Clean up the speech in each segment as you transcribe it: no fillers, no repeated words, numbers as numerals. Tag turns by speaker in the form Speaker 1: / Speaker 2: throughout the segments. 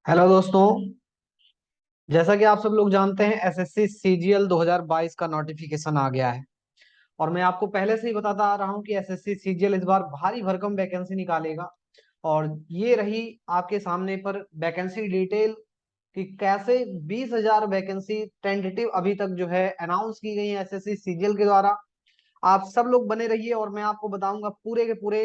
Speaker 1: Hello दोस्तों। जैसा कि आप सब लोग जानते हैं एसएससी सीजीएल 2022 का नोटिफिकेशन आ गया है। और मैं आपको पहले से ही बताता आ रहा हूं कि एसएससी सीजीएल इस बार भारी भरकम वैकेंसी निकालेगा। और ये रही आपके सामने पर वैकेंसी डिटेल कि कैसे 20,000 वैकेंसी टेंटेटिव अभी तक जो है अनाउंस की गई है एसएससी सीजीएल के द्वारा। आप सब लोग बने रहिए और मैं आपको बताऊंगा पूरे के पूरे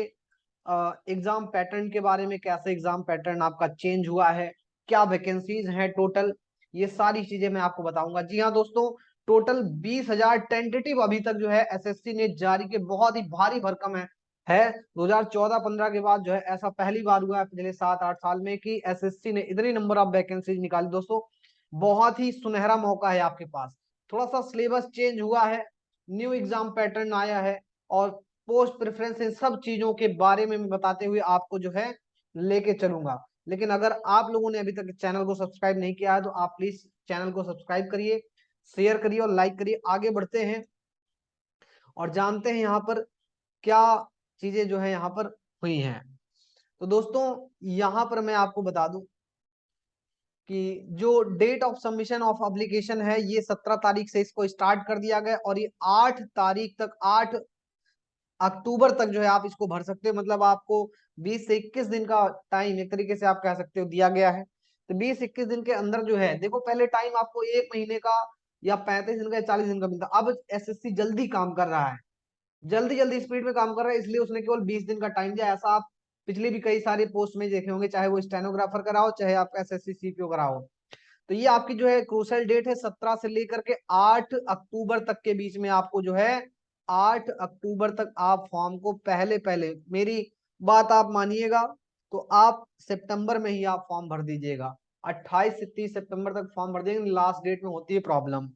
Speaker 1: एग्जाम पैटर्न के बारे में, कैसे एग्जाम पैटर्न आपका चेंज हुआ है, क्या वैकेंसीज हैं टोटल, ये सारी चीजें मैं आपको बताऊंगा। जी हाँ दोस्तों, टोटल 20,000 टेंटेटिव अभी तक जो है एसएससी ने जारी के, बहुत ही भारी भरकम है 2014-15 के बाद जो है ऐसा पहली बार हुआ है पिछले 7-8 साल में कि एसएससी ने इतनी नंबर ऑफ वैकेंसीज निकाली। दोस्तों बहुत ही सुनहरा मौका है आपके पास। थोड़ा सा सिलेबस चेंज हुआ है, न्यू एग्जाम पैटर्न आया है, और पोस्ट प्रेफरेंस, इन सब चीजों के बारे में मैं बताते हुए आपको जो है लेके चलूंगा। लेकिन अगर आप लोगों ने अभी तक चैनल को सब्सक्राइब नहीं किया है तो आप प्लीज चैनल को सब्सक्राइब करिए, शेयर करिए और लाइक करिए। आगे बढ़ते हैं और जानते हैं यहाँ पर क्या चीजें जो है यहाँ पर हुई हैं। तो दोस्तों यहाँ पर मैं आपको बता दूं कि जो date of submission of application है ये 17 तारीख से इसको स्टार्ट कर दिया गया, और ये 8 तारीख तक, 8 अक्टूबर तक जो है आप इसको भर सकते हो। मतलब आपको 20 से 21 दिन का टाइम एक तरीके से आप कह सकते हो दिया गया है। तो 20-21 दिन के अंदर जो है, देखो पहले टाइम आपको 1 महीने का या 35 दिन का या 40 दिन का मिलता, अब एसएससी जल्दी काम कर रहा है, जल्दी जल्दी स्पीड में काम कर रहा है, इसलिए उसने केवल 20 दिन का टाइम दिया। ऐसा आप पिछले भी कई सारे पोस्ट में देखे होंगे, चाहे वो स्टेनोग्राफर का रहा हो चाहे आपका एसएससी सीपीओ का रहा हो। तो ये आपकी जो है क्रूशल डेट है, 17 से लेकर के 8 अक्टूबर तक के बीच में आपको जो है, 8 अक्टूबर तक आप फॉर्म को पहले पहले, मेरी बात आप मानिएगा, तो आप सितंबर में ही आप फॉर्म भर दीजिएगा। 28 से 30 सितंबर तक फॉर्म भर देंगे, लास्ट डेट में होती है प्रॉब्लम।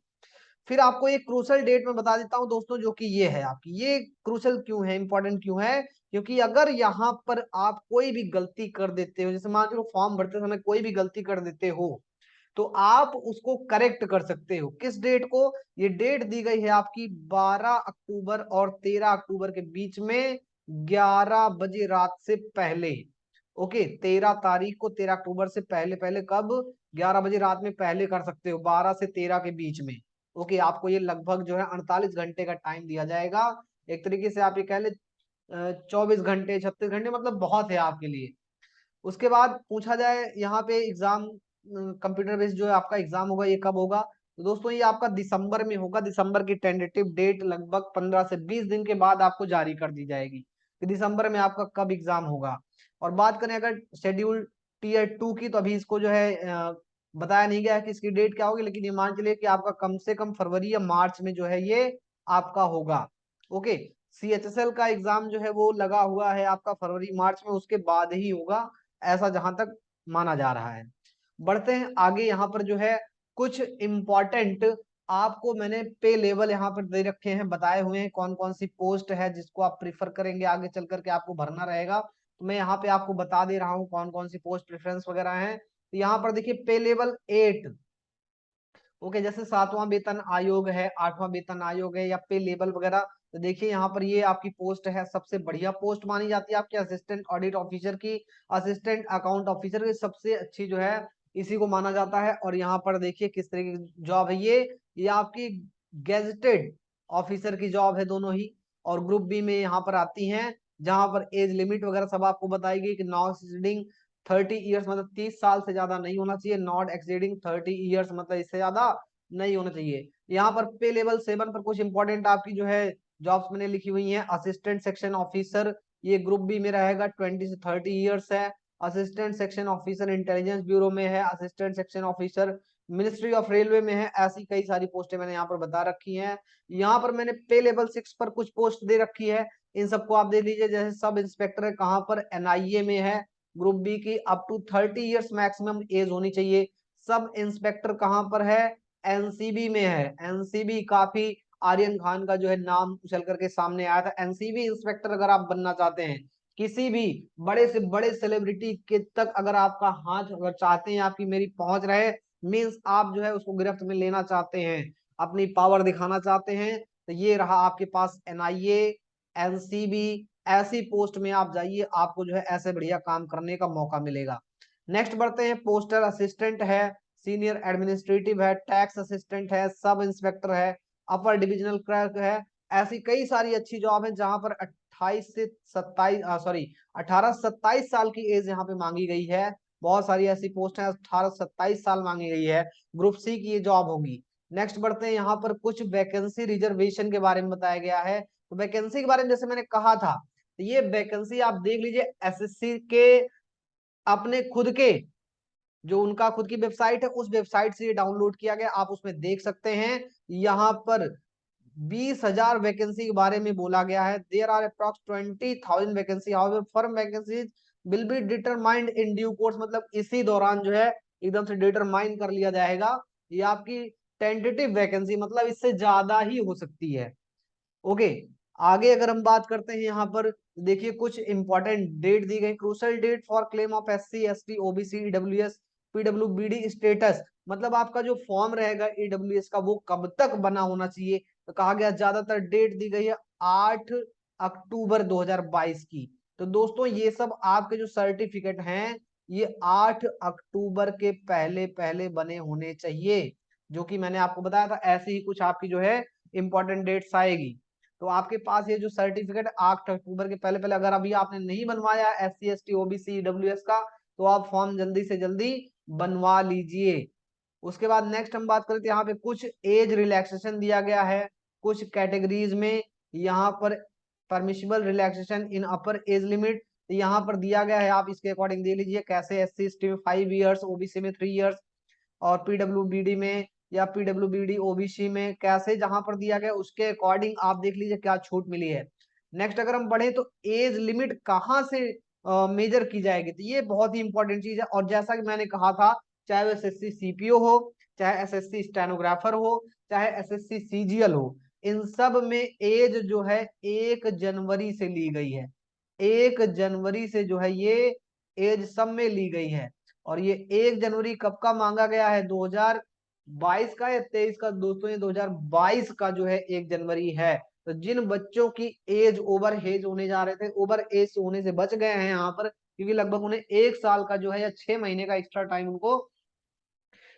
Speaker 1: फिर आपको एक क्रूशल डेट में बता देता हूं दोस्तों, जो कि ये है आपकी, ये क्रूशल क्यों है, इंपॉर्टेंट क्यों है, क्योंकि अगर यहाँ पर आप कोई भी गलती कर देते हो, जैसे मान लो फॉर्म भरते समय कोई भी गलती कर देते हो, तो आप उसको करेक्ट कर सकते हो। किस डेट को, ये डेट दी गई है आपकी 12 अक्टूबर और 13 अक्टूबर के बीच में, 11 बजे रात से पहले। ओके, 13 तारीख को, 13 अक्टूबर से पहले पहले, कब, 11 बजे रात में पहले कर सकते हो, 12 से 13 के बीच में। ओके, आपको ये लगभग जो है 48 घंटे का टाइम दिया जाएगा। एक तरीके से आप ये कह ले 24 घंटे, 36 घंटे, मतलब बहुत है आपके लिए। उसके बाद पूछा जाए यहाँ पे एग्जाम, कंप्यूटर बेस्ड जो है आपका एग्जाम होगा, ये कब होगा, तो दोस्तों ये आपका दिसंबर में होगा। दिसंबर की टेंटेटिव डेट लगभग 15 से 20 दिन के बाद आपको जारी कर दी जाएगी कि दिसंबर में आपका कब एग्जाम होगा। और बात करें अगर शेड्यूल टीयर 2 की, तो अभी इसको जो है बताया नहीं गया है कि इसकी डेट क्या होगी, लेकिन ये मान चलिए कि आपका कम से कम फरवरी या मार्च में जो है ये आपका होगा। ओके, सीएचएसएल का एग्जाम जो है वो लगा हुआ है आपका फरवरी मार्च में, उसके बाद ही होगा, ऐसा जहां तक माना जा रहा है। बढ़ते हैं आगे, यहाँ पर जो है कुछ इंपॉर्टेंट आपको मैंने पे लेवल यहाँ पर दे रखे हैं, बताए हुए हैं कौन कौन सी पोस्ट है जिसको आप प्रिफर करेंगे आगे चल करके आपको भरना रहेगा। तो मैं यहाँ पे आपको बता दे रहा हूँ कौन कौन सी पोस्ट प्रेफरेंस वगैरह है। तो यहाँ पर देखिए पे लेवल 8। ओके, जैसे 7वां वेतन आयोग है, 8वां वेतन आयोग है, या पे लेवल वगैरह, तो देखिए यहाँ पर ये आपकी पोस्ट है, सबसे बढ़िया पोस्ट मानी जाती है आपकी असिस्टेंट ऑडिट ऑफिसर की, असिस्टेंट अकाउंट ऑफिसर की सबसे अच्छी जो है, इसी को माना जाता है। और यहाँ पर देखिए किस तरह की जॉब है ये आपकी गेजेटेड ऑफिसर की जॉब है दोनों ही। और ग्रुप बी में यहाँ पर आती हैं, जहां पर एज लिमिट वगैरह सब आपको बताई गई कि नॉट एक्सीडिंग 30 ईयर्स, मतलब 30 साल से ज्यादा नहीं होना चाहिए, नॉट एक्सीडिंग 30 ईयर्स मतलब इससे ज्यादा नहीं होना चाहिए। यहाँ पर पे लेवल 7 पर कुछ इंपॉर्टेंट आपकी जो है जॉब्स मैंने लिखी हुई हैं। असिस्टेंट सेक्शन ऑफिसर, ये ग्रुप बी में रहेगा, 20 से 30 ईयर्स है। Assistant section officer intelligence bureau में है, assistant section officer ministry of railway में है। ऐसी कई सारी पोस्टें मैंने यहाँ पर बता रखी हैं। यहाँ पर मैंने पे लेवल 6 पर कुछ पोस्ट दे रखी है, इन सबको आप देख लीजिए। जैसे सब इंस्पेक्टर है, कहाँ पर, एनआईए में है, ग्रुप बी की up to 30 years maximum age होनी चाहिए। सब इंस्पेक्टर कहाँ पर है, एनसीबी में है। एनसीबी काफी, आर्यन खान का जो है नाम उछल करके सामने आया था। एनसीबी इंस्पेक्टर अगर आप बनना चाहते हैं, किसी भी बड़े से बड़े सेलिब्रिटी के तक अगर आपका हाथ, अगर चाहते हैं आपकी मेरी पहुंच रहे, मीन्स आप जो है उसको गिरफ्त में लेना चाहते हैं, अपनी पावर दिखाना चाहते हैं, तो ये रहा आपके पास एनआईए, एनसीबी, ऐसी पोस्ट में आप जाइए, आपको जो है ऐसे बढ़िया काम करने का मौका मिलेगा। नेक्स्ट बढ़ते हैं, पोस्टल असिस्टेंट है, सीनियर एडमिनिस्ट्रेटिव है, टैक्स असिस्टेंट है, सब इंस्पेक्टर है, अपर डिविजनल क्लर्क है। ऐसी कई सारी अच्छी जॉब है जहां पर 28 से 27 सॉरी 18 से 27 साल की एज यहाँ पे मांगी गई है। बहुत सारी ऐसी पोस्ट है 18 से 27 साल मांगी गई है, ग्रुप सी की ये जॉब होगी। नेक्स्ट बढ़ते हैं, यहाँ पर कुछ वैकेंसी रिजर्वेशन के बारे में बताया गया है। तो वैकेंसी के बारे में जैसे मैंने कहा था, तो ये वैकेंसी आप देख लीजिए एसएससी के अपने खुद के, जो उनका खुद की वेबसाइट है उस वेबसाइट से ये डाउनलोड किया गया, आप उसमें देख सकते हैं। यहाँ पर 20,000 वैकेंसी के बारे में बोला गया है। There are approx 20,000 vacancy, however firm vacancies will be determined in due course, मतलब इसी दौरान जो है एकदम से डिटरमाइन कर लिया जाएगा। ये आपकी टेंटेटिव वैकेंसी, मतलब इससे ज्यादा ही हो सकती है। ओके, आगे अगर हम बात करते हैं, यहाँ पर देखिए कुछ इंपॉर्टेंट डेट दी गई, crucial date for claim of SC ST OBC EWS पीडब्ल्यूबीडी स्टेटस, मतलब आपका जो फॉर्म रहेगा ईडब्ल्यूएस का वो कब तक बना होना चाहिए। तो कहा गया ज्यादातर डेट दी गई है 8 अक्टूबर 2022 की। तो दोस्तों ये सब आपके जो सर्टिफिकेट हैं ये 8 अक्टूबर के पहले पहले बने होने चाहिए, जो कि मैंने आपको बताया था। ऐसे ही कुछ आपकी जो है इंपॉर्टेंट डेट्स आएगी। तो आपके पास ये जो सर्टिफिकेट 8 अक्टूबर के पहले पहले, अगर अभी आपने नहीं बनवाया एससी एसटी ओबीसी ईडब्ल्यूएस का, तो आप फॉर्म जल्दी से जल्दी बनवा लीजिए। उसके बाद नेक्स्ट हम बात करते हैं, यहाँ पे कुछ एज रिलैक्सेशन दिया गया है कुछ कैटेगरीज में। यहाँ पर परमिशिबल रिलैक्सेशन इन अपर एज लिमिट यहाँ पर दिया गया है, आप इसके अकॉर्डिंग दे लीजिए कैसे। एससी एसटी में 5 ईयर्स, ओबीसी में 3 ईयर्स, और पीडब्ल्यूबीडी में या पीडब्ल्यूबीडी ओबीसी में कैसे जहां पर दिया गया उसके अकॉर्डिंग आप देख लीजिए क्या छूट मिली है। नेक्स्ट अगर हम बढ़े तो एज लिमिट कहाँ से मेजर की जाएगी, तो ये बहुत ही इंपॉर्टेंट चीज है। और जैसा कि मैंने कहा था, चाहे वो एसएससी सीपीओ हो, चाहे एसएससी स्टेनोग्राफर हो, चाहे एसएससी सीजीएल हो, इन सब में एज जो है 1 जनवरी से ली गई है। 1 जनवरी से जो है ये एज सब में ली गई है। और ये 1 जनवरी कब का मांगा गया है, 2022 का या 23 का दोस्तों, ये 2022 का जो है 1 जनवरी है। तो जिन बच्चों की एज ओवर एज होने जा रहे थे, ओवर एज होने से बच गए हैं यहाँ पर, क्योंकि लगभग उन्हें 1 साल का जो है या 6 महीने का एक्स्ट्रा टाइम उनको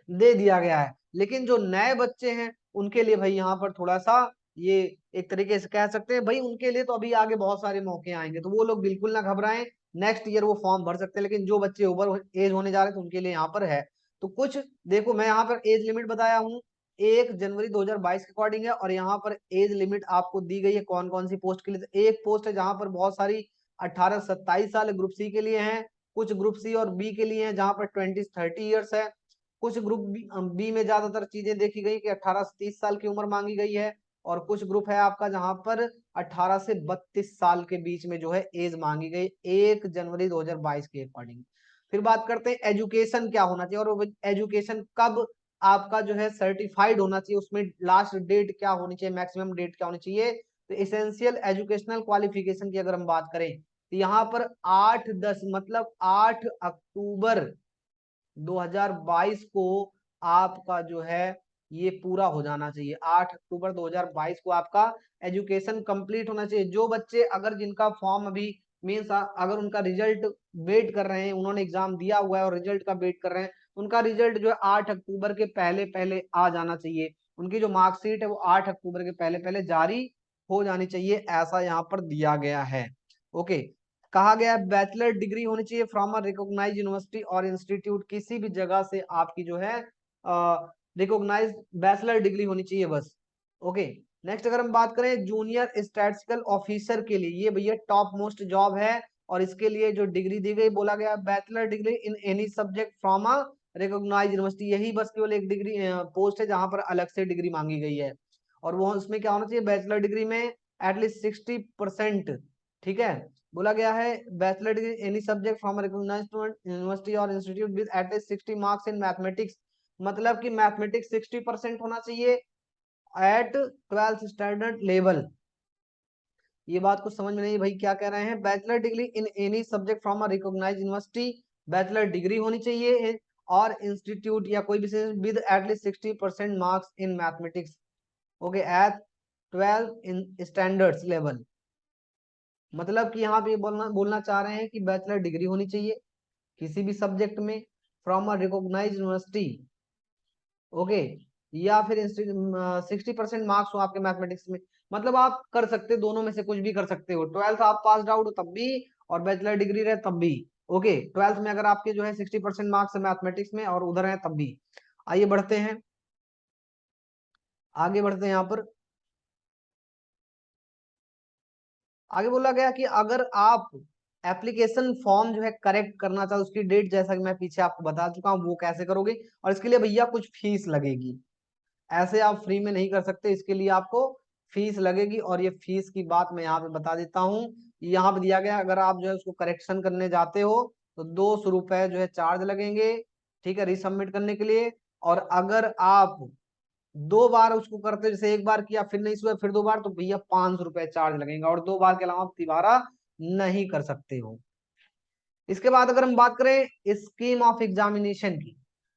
Speaker 1: दे दिया गया है। लेकिन जो नए बच्चे हैं उनके लिए भाई यहाँ पर थोड़ा सा ये एक तरीके से कह सकते हैं भाई, उनके लिए तो अभी आगे बहुत सारे मौके आएंगे, तो वो लोग बिल्कुल ना घबराएं। नेक्स्ट ईयर वो फॉर्म भर सकते हैं। लेकिन जो बच्चे ओवर एज होने जा रहे थे उनके लिए यहाँ पर है। तो कुछ देखो, मैं यहाँ पर एज लिमिट बताया हूँ 1 जनवरी 2022 के अकॉर्डिंग है। और यहाँ पर एज लिमिट आपको दी गई है कौन कौन सी पोस्ट के लिए। तो एक पोस्ट है जहां पर बहुत सारी 18 से 27 साल ग्रुप सी के लिए है, कुछ ग्रुप सी और बी के लिए है जहां पर 20 से 30 ईयर्स है। कुछ ग्रुप बी में ज्यादातर चीजें देखी गई कि 18 से 30 साल की उम्र मांगी गई है। और कुछ ग्रुप है आपका जहां पर 18 से 32 साल के बीच में जो है एज मांगी गई 1 जनवरी 2022 के अकॉर्डिंग। फिर बात करते हैं एजुकेशन क्या होना चाहिए, और एजुकेशन कब आपका जो है सर्टिफाइड होना चाहिए, उसमें लास्ट डेट क्या होनी चाहिए, मैक्सिमम डेट क्या होनी चाहिए। तो एसेंशियल एजुकेशनल क्वालिफिकेशन की अगर हम बात करें, तो यहाँ पर 8-10 मतलब 8 अक्टूबर 2022 को आपका जो है ये पूरा हो जाना चाहिए। 8 अक्टूबर 2022 को आपका एजुकेशन कंप्लीट होना चाहिए। जो बच्चे अगर जिनका फॉर्म अभी मीन्स अगर उनका रिजल्ट वेट कर रहे हैं, उन्होंने एग्जाम दिया हुआ है और रिजल्ट का वेट कर रहे हैं, उनका रिजल्ट जो है 8 अक्टूबर के पहले पहले आ जाना चाहिए। उनकी जो मार्कशीट है वो 8 अक्टूबर के पहले पहले जारी हो जानी चाहिए, ऐसा यहाँ पर दिया गया है। ओके, कहा गया है बैचलर डिग्री होनी चाहिए फ्रॉम अ रिकॉग्नाइज यूनिवर्सिटी और इंस्टीट्यूट, किसी भी जगह से आपकी जो है रिकॉग्नाइज बैचलर डिग्री होनी चाहिए बस। ओके, नेक्स्ट अगर हम बात करें जूनियर स्टैटिस्टिकल ऑफिसर के लिए, ये भैया टॉप मोस्ट जॉब है। और इसके लिए जो डिग्री दी गई, बोला गया bachelor degree in any subject from a recognise university, यही बस केवल एक डिग्री पोस्ट है जहां पर अलग से डिग्री मांगी गई है। और वो उसमें क्या होना चाहिए, बैचलर डिग्री में एटलीस्ट 60%, ठीक है। बोला गया है bachelor degree any subject from recognised university और institute with at least 60 marks in mathematics, मतलब कि मैथमेटिक्स 60% होना चाहिए एट 12th स्टैंडर्ड लेवल। ये बात कुछ समझ में नहीं भाई क्या कह रहे हैं, bachelor degree in any subject from a recognised university, bachelor degree होनी चाहिए और इंस्टीट्यूट या कोई भी with at least 60% marks in mathematics, okay, at 12 in standards level. मतलब कि यहाँ पे बोलना बोलना चाह रहे हैं कि बैचलर डिग्री होनी चाहिए, किसी भी सब्जेक्ट में from a recognised university, okay, या फिर 60% मार्क्स हो आपके मैथमेटिक्स में, मतलब आप कर सकते, दोनों में से कुछ भी कर सकते हो। ट्वेल्थ आप पास आउट हो तब भी, और बैचलर डिग्री रहे तब भी। ओके, ट्वेल्थ में अगर आपके जो है 60% मार्क्स है मैथमेटिक्स में और उधर है तब भी। आइए बढ़ते हैं, आगे बढ़ते हैं यहाँ पर। आगे बोला गया कि अगर आप एप्लीकेशन फॉर्म जो है करेक्ट करना चाहो, उसकी डेट जैसा कि मैं पीछे आपको बता चुका हूँ, वो कैसे करोगे, और इसके लिए भैया कुछ फीस लगेगी, ऐसे आप फ्री में नहीं कर सकते, इसके लिए आपको फीस लगेगी। और ये फीस की बात मैं यहाँ पे बता देता हूँ, यहाँ पे दिया गया, अगर आप जो है उसको करेक्शन करने जाते हो तो 200 रुपए जो है चार्ज लगेंगे, ठीक है, रिसबमिट करने के लिए। और अगर आप 2 बार उसको करते हो, जैसे एक बार किया फिर नहीं हुआ फिर 2 बार, तो भैया 500 रुपए चार्ज लगेंगे, और 2 बार के अलावा आप दोबारा नहीं कर सकते हो। इसके बाद अगर हम बात करें स्कीम ऑफ एग्जामिनेशन की,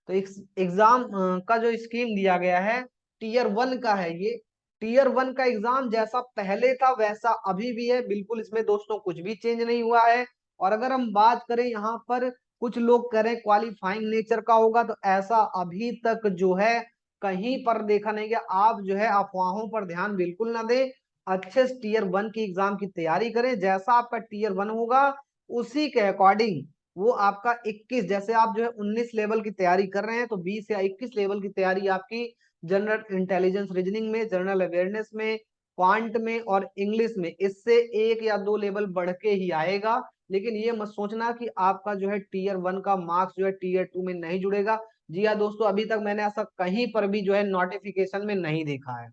Speaker 1: तो एग्जाम का जो स्कीम दिया गया है टीयर 1 का है ये। टीयर 1 का एग्जाम जैसा पहले था वैसा अभी भी है, बिल्कुल इसमें दोस्तों कुछ भी चेंज नहीं हुआ है। और अगर हम बात करें यहाँ पर, कुछ लोग कह रहे हैं क्वालिफाइंग नेचर का होगा, तो ऐसा अभी तक जो है कहीं पर देखा नहीं गया। आप जो है अफवाहों पर ध्यान बिल्कुल ना दें, अच्छे से टीयर 1 की एग्जाम की तैयारी करें, जैसा आपका टीयर 1 होगा उसी के अकॉर्डिंग वो आपका 21, जैसे आप जो है 19 लेवल की तैयारी कर रहे हैं, तो 20 या 21 लेवल की तैयारी आपकी जनरल इंटेलिजेंस रीजनिंग में, जनरल अवेयरनेस में, क्वांट में और इंग्लिश में, इससे 1 या 2 लेवल बढ़ के ही आएगा। लेकिन ये मत सोचना कि आपका जो है टीयर 1 का मार्क्स जो है टीयर 2 में नहीं जुड़ेगा। जी हाँ दोस्तों, अभी तक मैंने ऐसा कहीं पर भी जो है नोटिफिकेशन में नहीं देखा है।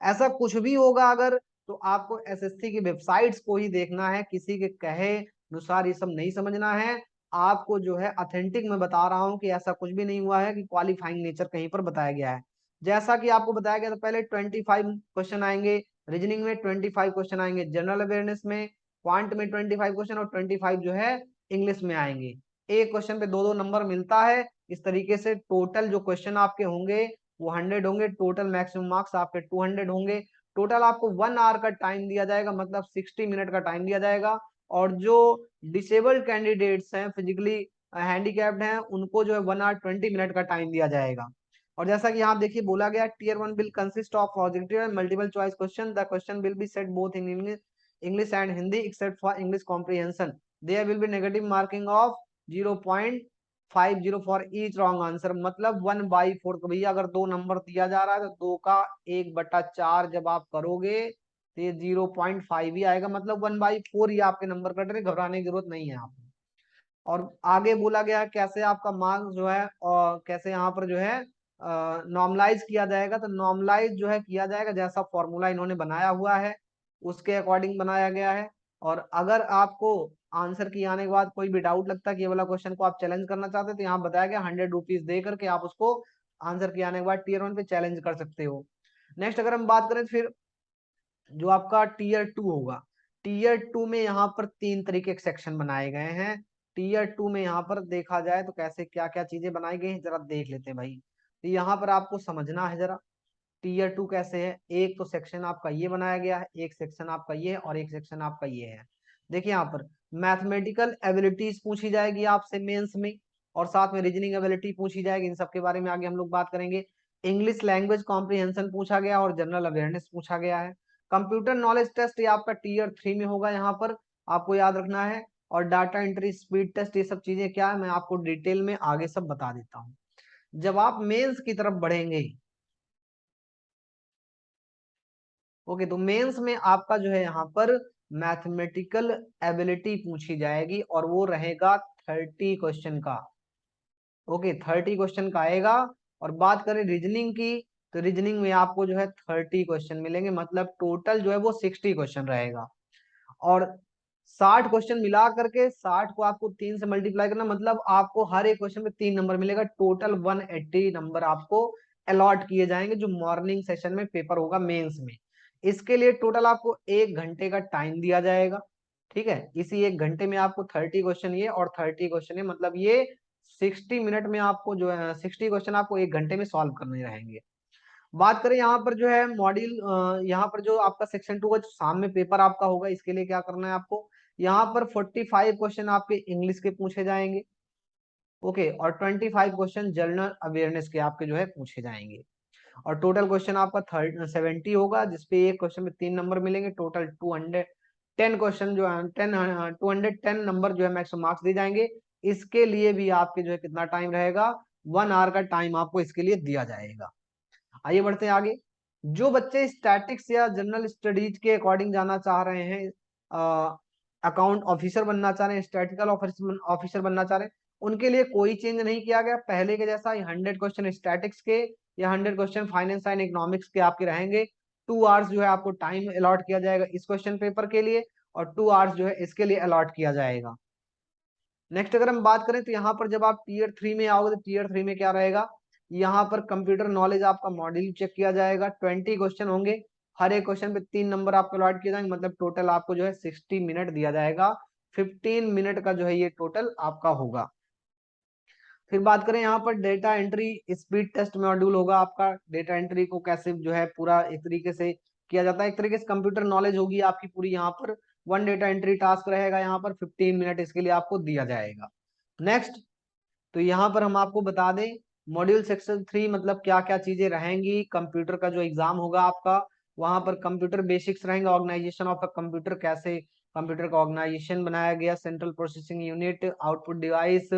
Speaker 1: ऐसा कुछ भी होगा अगर, तो आपको एसएससी की वेबसाइट्स को ही देखना है, किसी के कहे अनुसार ये सब नहीं समझना है। आपको जो है ऑथेंटिक मैं बता रहा हूं कि ऐसा कुछ भी नहीं हुआ है कि क्वालिफाइंग नेचर कहीं पर बताया गया है। जैसा कि आपको बताया गया था, पहले 25 क्वेश्चन आएंगे, रीजनिंग में 25 क्वेश्चन आएंगे, जनरल अवेयरनेस में, क्वांट में 25 क्वेश्चन, और 25 जो है इंग्लिश में आएंगे। एक क्वेश्चन पे 2-2 नंबर मिलता है। इस तरीके से टोटल जो क्वेश्चन आपके होंगे वो 100 होंगे, टोटल मैक्सिमम मार्क्स आपके 200 होंगे। टोटल आपको 1 आवर का टाइम दिया जाएगा, मतलब 60 मिनट का टाइम दिया जाएगा। और जो डिसेबल्ड कैंडिडेट्स हैं, फिजिकली हैंडीकैप्ड हैं, उनको जो है 1 आवर 20 मिनट का टाइम दिया जाएगा। और जैसा कि यहाँ देखिए बोला गया, tier 1 will consist of objective and multiple choice question, the question will be set both in English and Hindi except for English comprehension, there will be negative marking of 0.50 for each wrong answer, मतलब 1/4। तो भैया अगर 2 number दिया जा रहा है तो 2 का 1/4 जब आप करोगे तो ये 0.5 ही आएगा, मतलब 1/4 ही आपके नंबर कट रहे, घबराने की जरूरत नहीं है आप। और आगे बोला गया कैसे आपका मार्क्स जो है, और कैसे यहाँ पर जो है नॉर्मलाइज किया जाएगा, तो नॉर्मलाइज जो है किया जाएगा जैसा फॉर्मूला इन्होंने बनाया हुआ है उसके अकॉर्डिंग बनाया गया है। और अगर आपको आंसर की आने के बाद कोई भी डाउट लगता है कि ये वाला क्वेश्चन को आप चैलेंज करना चाहते हैं, तो यहाँ बताया गया 100 रुपीज दे करके आप उसको आंसर की आने के बाद टीयर 1 पे चैलेंज कर सकते हो। नेक्स्ट अगर हम बात करें फिर जो आपका टीयर 2 होगा, टीयर 2 में यहाँ पर 3 तरीके के सेक्शन बनाए गए हैं। टीयर 2 में यहाँ पर देखा जाए तो कैसे क्या क्या चीजें बनाई गई हैं जरा देख लेते हैं भाई। तो यहाँ पर आपको समझना है जरा टीयर 2 कैसे है। एक तो सेक्शन आपका ये बनाया गया है, एक सेक्शन आपका ये है, और एक सेक्शन आपका ये है। देखिए यहाँ पर मैथमेटिकल एबिलिटीज पूछी जाएगी आपसे मेंस में, और साथ में रीजनिंग एबिलिटी पूछी जाएगी, इन सबके बारे में आगे हम लोग बात करेंगे। इंग्लिश लैंग्वेज कॉम्प्रिहेंशन पूछा गया और जनरल अवेयरनेस पूछा गया है। कंप्यूटर नॉलेज टेस्ट ये आपका टीयर 3 में होगा, यहाँ पर आपको याद रखना है। और डाटा एंट्री स्पीड टेस्ट ये सब चीजें क्या है मैं आपको डिटेल में आगे सब बता देता हूँ जब आप मेंस की तरफ बढ़ेंगे। ओके, तो मेंस में आपका जो है यहाँ पर मैथमेटिकल एबिलिटी पूछी जाएगी, और वो रहेगा 30 क्वेश्चन का। ओके, 30 क्वेश्चन का आएगा। और बात करें रीजनिंग की, तो रीजनिंग में आपको जो है 30 क्वेश्चन मिलेंगे, मतलब टोटल जो है वो 60 क्वेश्चन रहेगा। और 60 क्वेश्चन मिला करके 60 को आपको 3 से मल्टीप्लाई करना, मतलब आपको हर एक क्वेश्चन में 3 नंबर मिलेगा, टोटल 180 नंबर आपको अलॉट किए जाएंगे जो मॉर्निंग सेशन में पेपर होगा मेंस में। इसके लिए टोटल आपको 1 घंटे का टाइम दिया जाएगा, ठीक है। इसी 1 घंटे में आपको 30 क्वेश्चन ये और 30 क्वेश्चन ये, मतलब ये 60 मिनट में आपको जो है 60 क्वेश्चन आपको 1 घंटे में सॉल्व करने रहेंगे। बात करें यहाँ पर जो है मॉड्यूल, यहाँ पर जो आपका सेक्शन 2 का जो शाम में पेपर आपका होगा, इसके लिए क्या करना है आपको, यहाँ पर 45 क्वेश्चन आपके इंग्लिश के पूछे जाएंगे, ओके, और 25 क्वेश्चन जनरल अवेयरनेस के आपके जो है पूछे जाएंगे। और टोटल क्वेश्चन आपका 70 होगा, जिसपे एक क्वेश्चन में 3 नंबर मिलेंगे। टोटल 210 क्वेश्चन जो है 210 नंबर जो है मैक्सिमम मार्क्स दिए जाएंगे। इसके लिए भी आपके जो है कितना टाइम रहेगा, 1 आवर का टाइम आपको इसके लिए दिया जाएगा। आइए बढ़ते हैं आगे। जो बच्चे स्टैटिक्स या जनरल स्टडीज के अकॉर्डिंग जाना चाह रहे हैं, अकाउंट ऑफिसर बनना चाह रहे हैं, स्टैटिकल ऑफिसर बनना चाह रहे हैं, उनके लिए कोई चेंज नहीं किया गया। पहले के जैसा 100 क्वेश्चन स्टैटिक्स के या 100 क्वेश्चन फाइनेंस एंड इकोनॉमिक्स के आपके रहेंगे। 2 आवर्स जो है आपको टाइम अलॉट किया जाएगा इस क्वेश्चन पेपर के लिए, और 2 आवर्स जो है इसके लिए अलॉट किया जाएगा। नेक्स्ट अगर हम बात करें तो यहाँ पर जब आप टीयर 3 में आओगे तो टीयर 3 में क्या रहेगा, यहाँ पर कंप्यूटर नॉलेज आपका मॉड्यूल चेक किया जाएगा। 20 क्वेश्चन होंगे, हर एक क्वेश्चन पे 3 नंबर आपको अलॉट किए जाएंगे, मतलब टोटल आपको जो है 60 मिनट दिया जाएगा। 15 मिनट का जो है ये टोटल आपका होगा। फिर बात करें यहाँ पर data entry speed test module होगा आपका। डेटा एंट्री को कैसे जो है पूरा एक तरीके से किया जाता है, एक तरीके से कंप्यूटर नॉलेज होगी आपकी पूरी। यहाँ पर 1 डेटा एंट्री टास्क रहेगा, यहाँ पर 15 मिनट इसके लिए आपको दिया जाएगा। नेक्स्ट, तो यहाँ पर हम आपको बता दें मॉड्यूल सेक्शन 3 मतलब क्या क्या चीजें रहेंगी। कंप्यूटर का जो एग्जाम होगा आपका, वहां पर कंप्यूटर बेसिक्स रहेंगे, ऑर्गेनाइजेशन ऑफ अ कंप्यूटर, कैसे कंप्यूटर का ऑर्गेनाइजेशन बनाया गया, central processing unit, output device,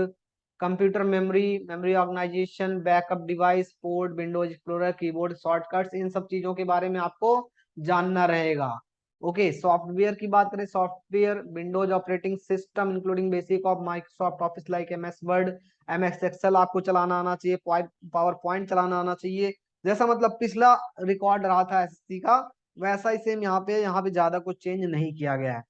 Speaker 1: computer memory, memory organisation, backup device, port, Windows Explorer, keyboard shortcuts, इन सब चीजों के बारे में आपको जानना रहेगा। ओके, सॉफ्टवेयर की बात करें, software Windows operating system including basic of Microsoft office like MS Word, MS Excel आपको चलाना आना चाहिए, पावर पॉइंट चलाना आना चाहिए। जैसा मतलब पिछला रिकॉर्ड रहा था SSC का, वैसा ही सेम यहाँ पे ज्यादा कुछ चेंज नहीं किया गया है।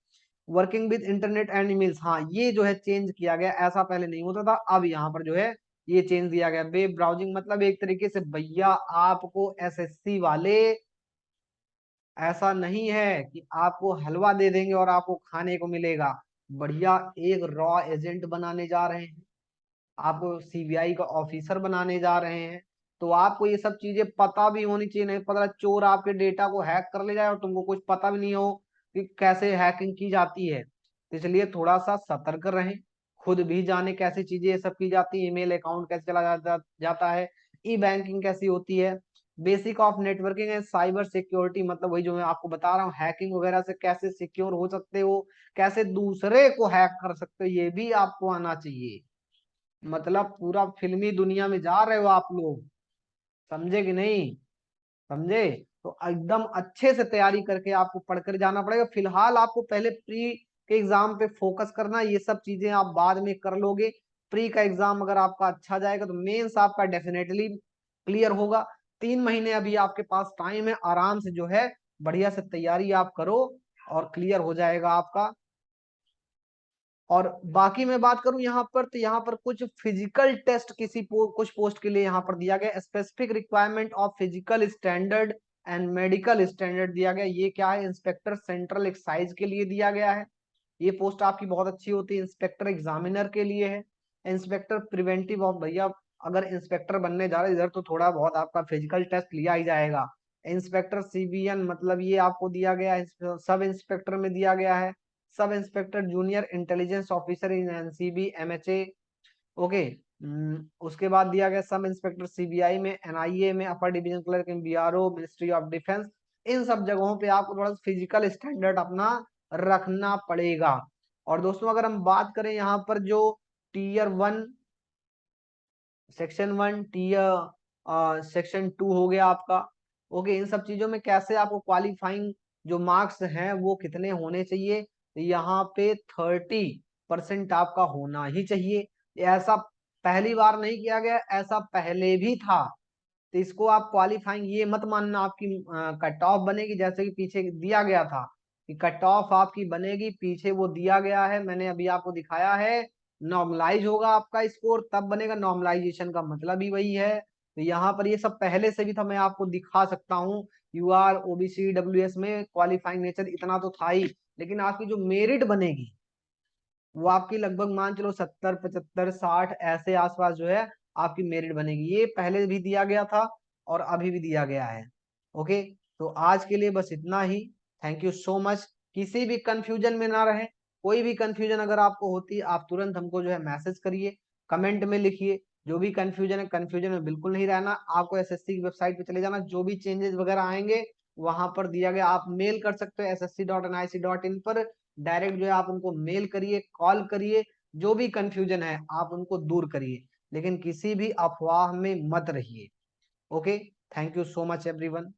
Speaker 1: Working with internet and emails, हाँ ये जो है चेंज किया गया, ऐसा पहले नहीं होता था, अब यहाँ पर जो है ये चेंज दिया गया। वेब ब्राउजिंग मतलब एक तरीके से भैया आपको SSC वाले, ऐसा नहीं है कि आपको हलवा दे देंगे और आपको खाने को मिलेगा। बढ़िया एक रॉ एजेंट बनाने जा रहे हैं, आपको CBI का ऑफिसर बनाने जा रहे हैं, तो आपको ये सब चीजें पता भी होनी चाहिए। नहीं पता चोर आपके डेटा को हैक कर ले जाए और तुमको कुछ पता भी नहीं हो कि कैसे हैकिंग की जाती है, तो इसलिए थोड़ा सा सतर्क रहें। खुद भी जाने कैसी चीजें ये सब की जाती है, ईमेल अकाउंट कैसे चला जाता है, E बैंकिंग कैसी होती है, basic of networking and cyber security, मतलब वही जो मैं आपको बता रहा हूँ, हैकिंग वगैरह से कैसे सिक्योर हो सकते हो, कैसे दूसरे को हैक कर सकते हो, ये भी आपको आना चाहिए। मतलब पूरा फिल्मी दुनिया में जा रहे हो आप लोग, समझे कि नहीं समझे। तो एकदम अच्छे से तैयारी करके आपको पढ़कर जाना पड़ेगा। फिलहाल आपको पहले प्री के एग्जाम पे फोकस करना, ये सब चीजें आप बाद में कर लोगे। प्री का एग्जाम अगर आपका अच्छा जाएगा तो मेंस आपका डेफिनेटली क्लियर होगा। 3 महीने अभी आपके पास टाइम है, आराम से जो है बढ़िया से तैयारी आप करो और क्लियर हो जाएगा आपका। और बाकी मैं बात करूं यहाँ पर, तो यहाँ पर कुछ फिजिकल टेस्ट कुछ पोस्ट के लिए यहाँ पर दिया गया, specific requirement of physical standard and medical standard दिया गया। ये क्या है, इंस्पेक्टर सेंट्रल एक्साइज के लिए दिया गया है। ये पोस्ट आपकी बहुत अच्छी होती है। इंस्पेक्टर एग्जामिनर के लिए है। इंस्पेक्टर प्रिवेंटिव ऑफ, भैया अगर इंस्पेक्टर बनने जा रहे इधर तो थोड़ा बहुत आपका फिजिकल टेस्ट लिया ही जाएगा। इंस्पेक्टर CBN मतलब ये आपको दिया गया है, सब इंस्पेक्टर में दिया गया है। Sub inspector junior intelligence officer in NCB MHA। Okay, उसके बाद दिया गया सब इंस्पेक्टर CBI में, NIA में, upper division clerk in BRO, ministry of defence. इन सब जगहों पे आपको थोड़ा फिजिकल स्टैंडर्ड अपना रखना पड़ेगा। और दोस्तों अगर हम बात करें यहाँ पर जो टीयर 1, सेक्शन 1, सेक्शन 2 हो गया आपका। ओके, इन सब चीजों में कैसे आपको क्वालिफाइंग जो मार्क्स हैं वो कितने होने चाहिए, तो यहाँ पे 30% आपका होना ही चाहिए। ऐसा पहली बार नहीं किया गया, ऐसा पहले भी था। तो इसको आप क्वालिफाइंग ये मत मानना आपकी कट ऑफ बनेगी, जैसे कि पीछे दिया गया था कि कट ऑफ आपकी बनेगी, पीछे वो दिया गया है, मैंने अभी आपको दिखाया है। नॉर्मलाइज होगा आपका स्कोर तब बनेगा, नॉर्मलाइजेशन का मतलब ही वही है। तो यहाँ पर ये सब पहले से भी था, मैं आपको दिखा सकता हूँ। UR OBC WS में क्वालिफाइंग नेचर इतना तो था ही, लेकिन आपकी जो मेरिट बनेगी वो आपकी लगभग मान चलो 70 75 60 ऐसे आसपास जो है आपकी मेरिट बनेगी। ये पहले भी दिया गया था और अभी भी दिया गया है। ओके, तो आज के लिए बस इतना ही। Thank you so much. किसी भी कंफ्यूजन में ना रहे, कोई भी कंफ्यूजन अगर आपको होती है आप तुरंत हमको जो है मैसेज करिए। कमेंट में लिखिए। जो भी कंफ्यूजन है, कंफ्यूजन में बिल्कुल नहीं रहना, आपको एसएससी की वेबसाइट पे चले जाना, जो भी चेंजेस वगैरह आएंगे वहां पर दिया गया, आप मेल कर सकते हो ssc.nic.in पर। डायरेक्ट जो है आप उनको मेल करिए, कॉल करिए, जो भी कंफ्यूजन है आप उनको दूर करिए, लेकिन किसी भी अफवाह में मत रहिए। Okay, thank you so much everyone.